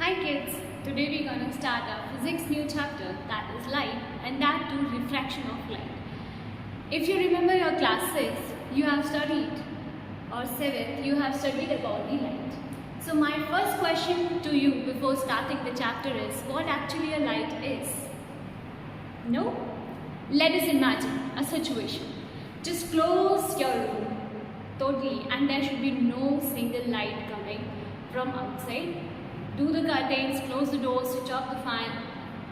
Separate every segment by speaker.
Speaker 1: Hi kids, today we're going to start our physics new chapter, that is light, and that too refraction of light. If you remember your class 6, you have studied, or 7th, you have studied about the light. So my first question to you before starting the chapter is, what actually a light is? No? Let us imagine a situation. Just close your room totally and there should be no single light coming from outside. Do the curtains, close the door, switch off the fan,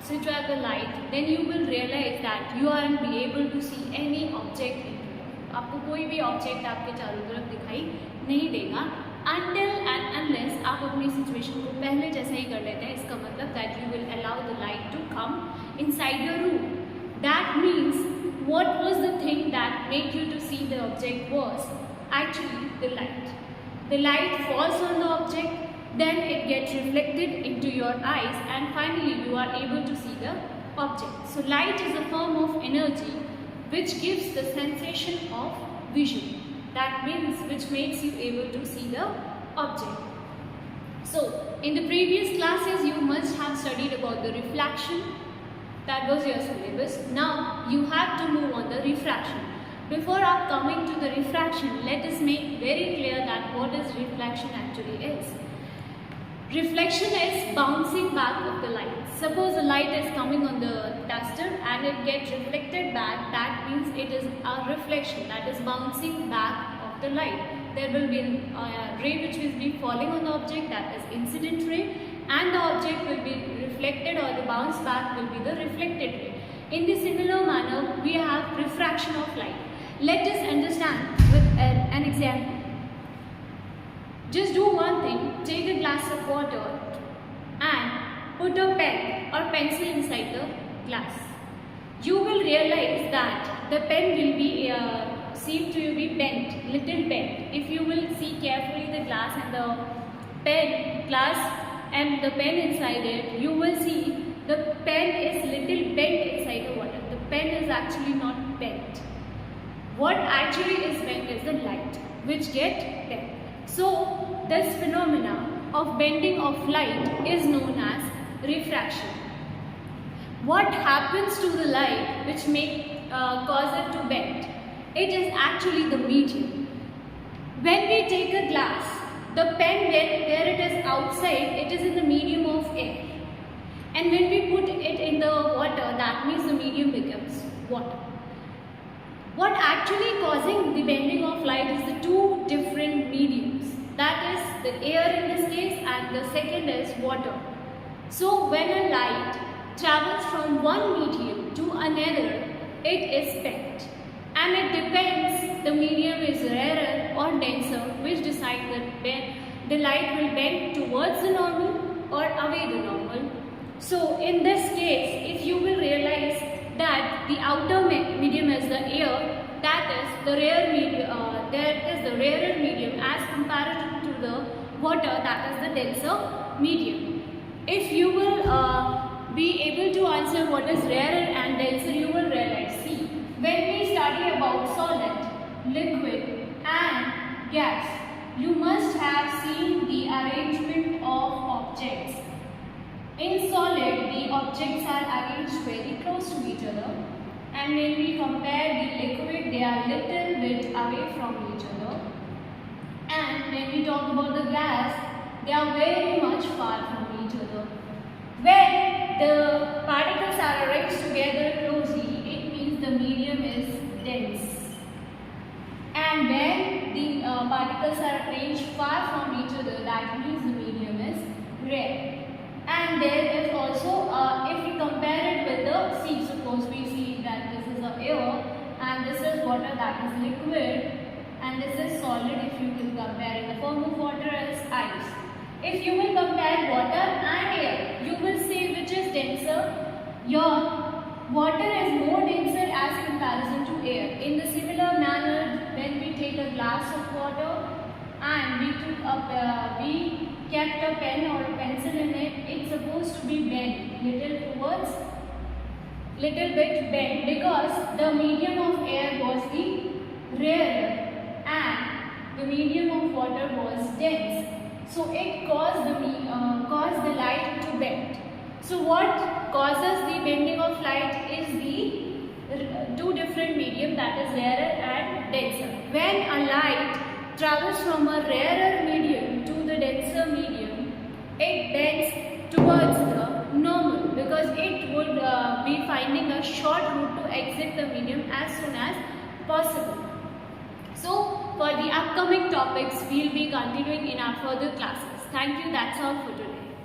Speaker 1: switch off the light. Then you will realize that you aren't be able to see any object in front of you. आपको कोई भी object आपके चारों तरफ दिखाई नहीं देगा until and unless आप अपनी situation को पहले जैसा ही कर लेते हैं. इसका मतलब that you will allow the light to come inside your room. That means what was the thing that made you to see the object was actually the light. The light falls on the object. Then it gets reflected into your eyes and finally you are able to see the object. So light is a form of energy which gives the sensation of vision. That means which makes you able to see the object. So in the previous classes you must have studied about the reflection. That was your syllabus. Now you have to move on the refraction. Before our coming to the refraction, let us make very clear that what is reflection actually is. Reflection is bouncing back of the light. Suppose the light is coming on the duster and it gets reflected back. That means it is a reflection, that is bouncing back of the light. There will be a ray which will be falling on the object, that is incident ray, and the object will be reflected or the bounce back will be the reflected ray. In the similar manner, we have refraction of light. Let us understand with an example. Just do one thing, take a glass of water and put a pen or pencil inside the glass. You will realize that the pen will be seem to be bent, little bent. If you will see carefully the glass and the pen inside it, you will see the pen is little bent inside the water. The pen is actually not bent. What actually is bent is the light which get bent. So this phenomena of bending of light is known as refraction. What happens to the light which may cause it to bend? It is actually the medium. When we take a glass, the pen where it is outside, it is in the medium of air. And when we put it in the water, that means the medium becomes water. What actually causing the bending of light is the two different mediums. That is the air in this case and the second is water. So when a light travels from one medium to another, it is bent. And it depends the medium is rarer or denser which decides that the light will bend towards the normal or away the normal. So in this case, if you will realize that the outer medium is the air, that is the rarer medium as compared to the water, that is the denser medium. If you will be able to answer what is rarer and denser, you will realize. See, when we study about solid, liquid and gas, you must have seen the arrangement of objects. In solid, the objects are arranged very close to each other, and when we compare the liquid, they are little bit away from each other. And when we talk about the gas, they are very much far from each other. When the particles are arranged together closely, it means the medium is dense. And when the particles are arranged far from each other, that means the medium is rare. And there is also, if we compare it with the sea, suppose we see that this is the air and this is water, that is liquid, and this is solid. If you will compare in the form of water as ice. If you will compare water and air, you will see which is denser. Your water is more denser as comparison to air. In the similar manner, when we take a glass of water and we kept a pen or a pencil in it, it's supposed to be bent little bit bent because the medium of air was the rarer and the medium of water was dense. So it caused cause the light to bend. So what causes the bending of light is the two different medium, that is rarer and denser. When a light travels from a rarer medium to the denser medium, it bends towards the normal because it would be finding a short route to exit the medium as soon as possible. So for the upcoming topics, we will be continuing in our further classes. Thank you. That's all for today.